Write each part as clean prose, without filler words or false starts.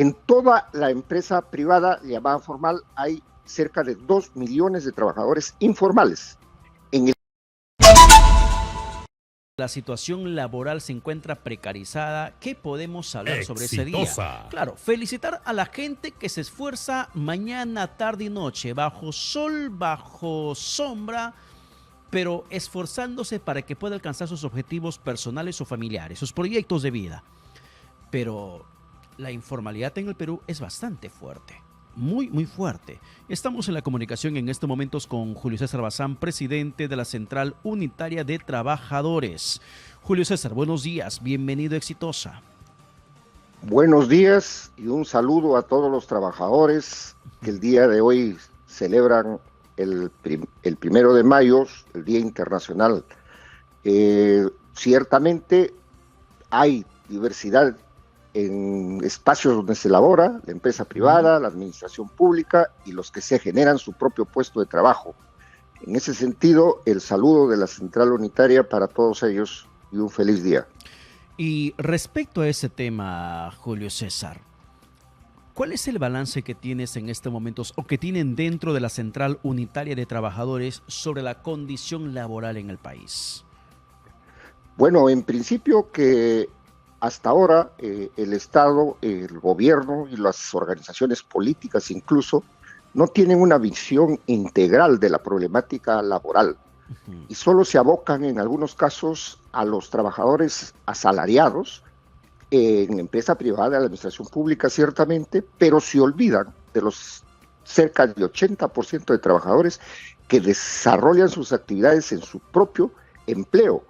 En toda la empresa privada llamada formal hay cerca de 2 millones de trabajadores informales. En el La situación laboral se encuentra precarizada. ¿Qué podemos hablar sobre ese día? Claro, felicitar a la gente que se esfuerza mañana, tarde y noche, bajo sol, bajo sombra, pero esforzándose para que pueda alcanzar sus objetivos personales o familiares, sus proyectos de vida. Pero la informalidad en el Perú es bastante fuerte. Muy, muy fuerte. Estamos en la comunicación en estos momentos con Julio César Bazán, presidente de la Central Unitaria de Trabajadores. Julio César, buenos días, bienvenido a Exitosa. Buenos días y un saludo a todos los trabajadores que el día de hoy celebran el 1 de mayo, el Día Internacional. Ciertamente hay diversidad en espacios donde se labora, la empresa privada, la administración pública y los que se generan su propio puesto de trabajo. En ese sentido, el saludo de la Central Unitaria para todos ellos y un feliz día. Y respecto a ese tema, Julio César, ¿cuál es el balance que tienes en estos momentos o que tienen dentro de la Central Unitaria de Trabajadores sobre la condición laboral en el país? Bueno, en principio que hasta ahora el Estado, el gobierno y las organizaciones políticas incluso no tienen una visión integral de la problemática laboral y solo se abocan en algunos casos a los trabajadores asalariados en la empresa privada, en la administración pública ciertamente, pero se olvidan de los cerca del 80% de trabajadores que desarrollan sus actividades en su propio empleo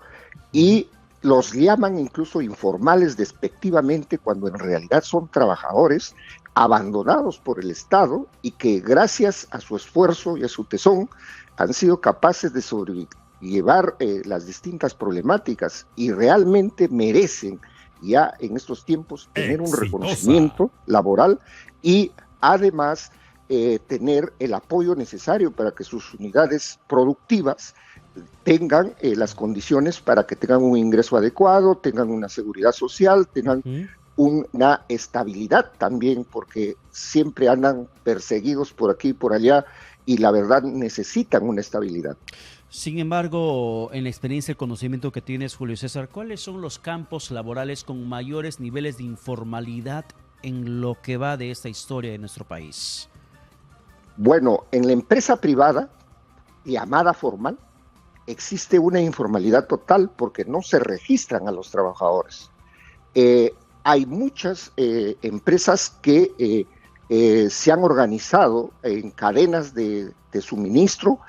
y los llaman incluso informales despectivamente cuando en realidad son trabajadores abandonados por el Estado y que gracias a su esfuerzo y a su tesón han sido capaces de sobrellevar las distintas problemáticas y realmente merecen ya en estos tiempos tener un reconocimiento laboral y además tener el apoyo necesario para que sus unidades productivas tengan las condiciones para que tengan un ingreso adecuado, tengan una seguridad social, tengan una estabilidad también, porque siempre andan perseguidos por aquí y por allá y la verdad necesitan una estabilidad. Sin embargo, en la experiencia y el conocimiento que tienes, Julio César, ¿cuáles son los campos laborales con mayores niveles de informalidad en lo que va de esta historia de nuestro país? Bueno, en la empresa privada, llamada formal, existe una informalidad total porque no se registran a los trabajadores. Hay muchas empresas que se han organizado en cadenas de suministro,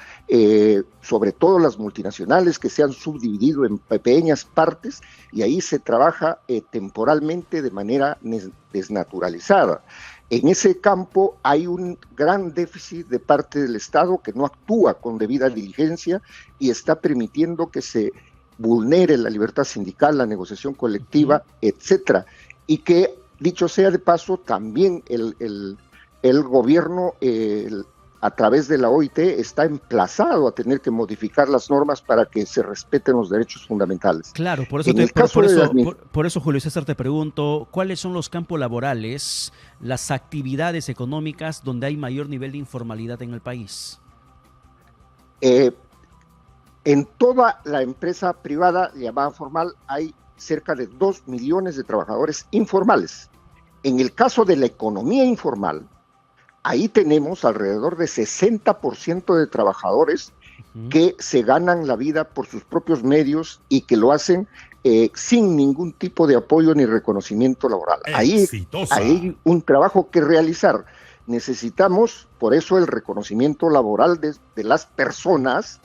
sobre todo las multinacionales que se han subdividido en pequeñas partes y ahí se trabaja temporalmente de manera desnaturalizada. En ese campo hay un gran déficit de parte del Estado que no actúa con debida diligencia y está permitiendo que se vulnere la libertad sindical, la negociación colectiva, etcétera. Y que, dicho sea de paso, también el gobierno, a través de la OIT, está emplazado a tener que modificar las normas para que se respeten los derechos fundamentales. Claro, por eso, por eso, Julio César, te pregunto, ¿cuáles son los campos laborales, las actividades económicas donde hay mayor nivel de informalidad en el país? En toda la empresa privada llamada formal hay cerca de 2 millones de trabajadores informales. En el caso de la economía informal, ahí tenemos alrededor de 60% de trabajadores que se ganan la vida por sus propios medios y que lo hacen sin ningún tipo de apoyo ni reconocimiento laboral. Ahí hay un trabajo que realizar. Necesitamos, por eso, el reconocimiento laboral de las personas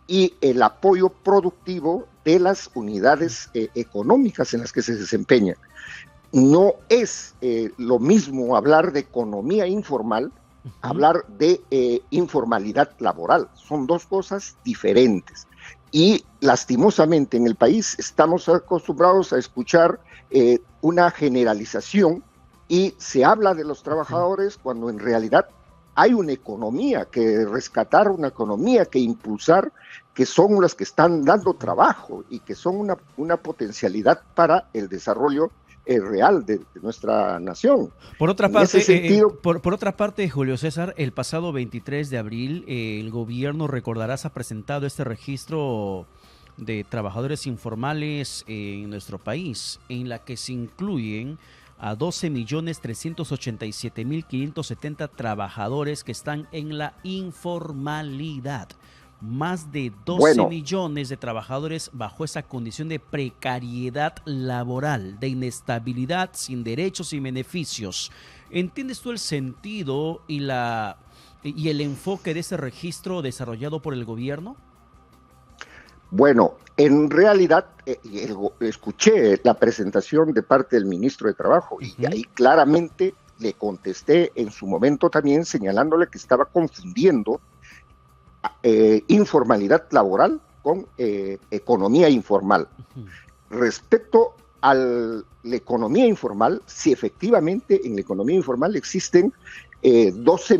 y el apoyo productivo de las unidades económicas en las que se desempeñan. No es lo mismo hablar de economía informal, hablar de informalidad laboral. Son dos cosas diferentes. Y lastimosamente en el país estamos acostumbrados a escuchar una generalización y se habla de los trabajadores cuando en realidad hay una economía que rescatar, una economía que impulsar, que son las que están dando trabajo y que son una potencialidad para el desarrollo real de nuestra nación. Por otra parte, por otra parte, Julio César, el pasado 23 de abril el gobierno, recordarás, ha presentado este registro de trabajadores informales en nuestro país, en la que se incluyen a 12.387.570 trabajadores que están en la informalidad. Más de 12 millones de trabajadores bajo esa condición de precariedad laboral, de inestabilidad, sin derechos y beneficios. ¿Entiendes tú el sentido y el enfoque de ese registro desarrollado por el gobierno? Bueno, en realidad escuché la presentación de parte del ministro de Trabajo y ahí claramente le contesté en su momento también señalándole que estaba confundiendo informalidad laboral con economía informal. Respecto a la economía informal, sí, efectivamente en la economía informal existen 12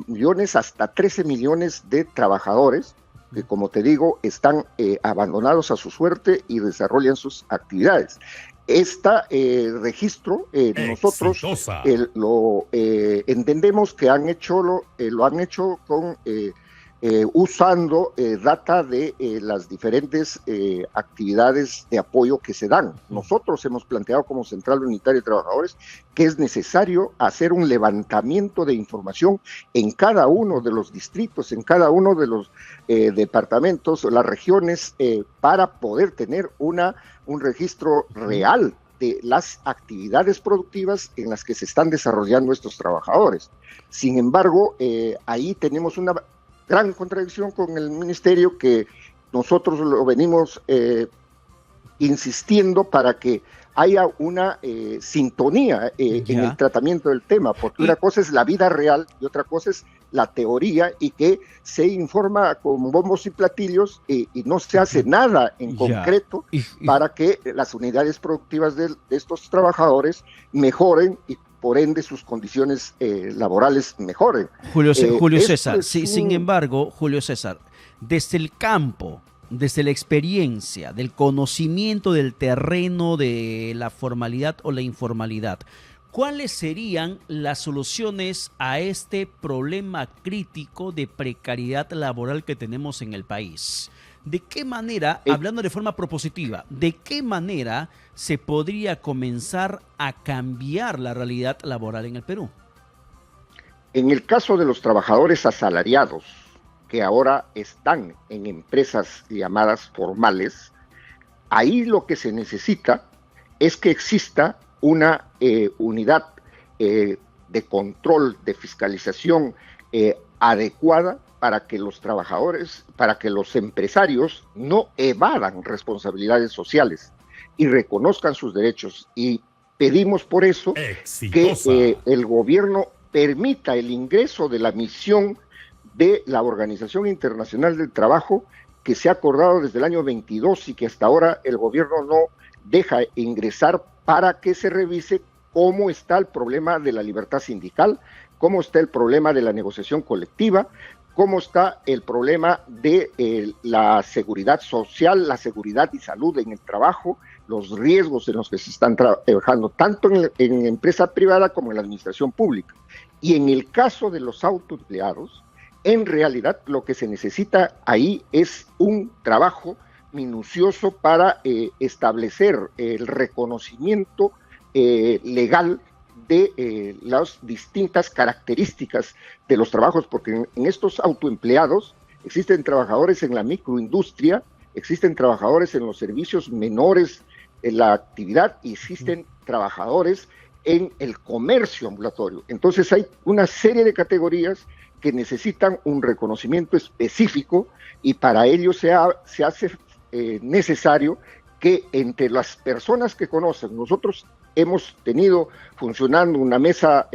millones hasta 13 millones de trabajadores que, como te digo, están abandonados a su suerte y desarrollan sus actividades. Este registro nosotros lo entendemos que lo han hecho con usando data de las diferentes actividades de apoyo que se dan. Nosotros hemos planteado como Central Unitaria de Trabajadores que es necesario hacer un levantamiento de información en cada uno de los distritos, en cada uno de los departamentos, las regiones, para poder tener un registro real de las actividades productivas en las que se están desarrollando estos trabajadores. Sin embargo, ahí tenemos una gran contradicción con el ministerio, que nosotros lo venimos insistiendo para que haya una sintonía en el tratamiento del tema, porque una cosa es la vida real y otra cosa es la teoría, y que se informa con bombos y platillos y no se hace nada en concreto para que las unidades productivas de estos trabajadores mejoren y por ende sus condiciones laborales mejoren. Julio César, sin embargo, Julio César, desde el campo, desde la experiencia, del conocimiento del terreno, de la formalidad o la informalidad, ¿cuáles serían las soluciones a este problema crítico de precariedad laboral que tenemos en el país? ¿De qué manera, hablando de forma propositiva, de qué manera se podría comenzar a cambiar la realidad laboral en el Perú? En el caso de los trabajadores asalariados, que ahora están en empresas llamadas formales, ahí lo que se necesita es que exista una unidad de control, de fiscalización adecuada para que los trabajadores, para que los empresarios no evadan responsabilidades sociales y reconozcan sus derechos. Y pedimos por eso que el gobierno permita el ingreso de la misión de la Organización Internacional del Trabajo, que se ha acordado desde el año 22 y que hasta ahora el gobierno no deja ingresar, para que se revise cómo está el problema de la libertad sindical, cómo está el problema de la negociación colectiva, cómo está el problema de la seguridad social, la seguridad y salud en el trabajo, los riesgos en los que se están trabajando, tanto en empresa privada como en la administración pública. Y en el caso de los autoempleados, en realidad lo que se necesita ahí es un trabajo minucioso para establecer el reconocimiento legal de las distintas características de los trabajos, porque en estos autoempleados existen trabajadores en la microindustria, existen trabajadores en los servicios menores en la actividad y existen trabajadores en el comercio ambulatorio. Entonces hay una serie de categorías que necesitan un reconocimiento específico, y para ello se hace necesario que entre las personas que conocen, nosotros hemos tenido funcionando una mesa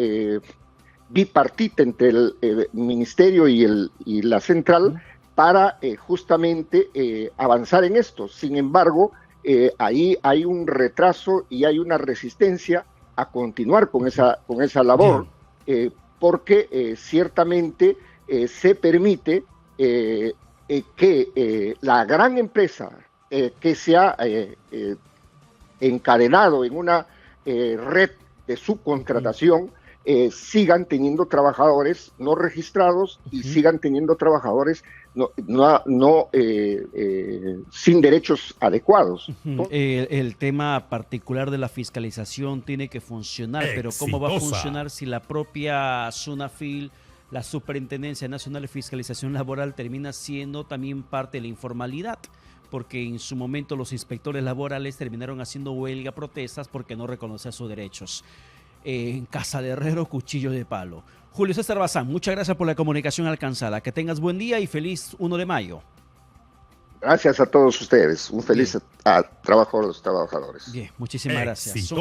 bipartita entre el ministerio y la central para justamente avanzar en esto. Sin embargo, ahí hay un retraso y hay una resistencia a continuar con esa labor, porque ciertamente se permite que la gran empresa que se ha encadenado en una red de subcontratación sigan teniendo trabajadores no registrados y sigan teniendo trabajadores sin derechos adecuados. El tema particular de la fiscalización tiene que funcionar, pero ¿cómo va a funcionar si la propia SUNAFIL, la Superintendencia Nacional de Fiscalización Laboral, termina siendo también parte de la informalidad? Porque en su momento los inspectores laborales terminaron haciendo huelga, protestas, porque no reconocían sus derechos. En casa de herrero, cuchillo de palo. Julio César Bazán, muchas gracias por la comunicación alcanzada. Que tengas buen día y feliz 1 de mayo. Gracias a todos ustedes. Un feliz trabajo a los trabajadores. Bien, muchísimas gracias.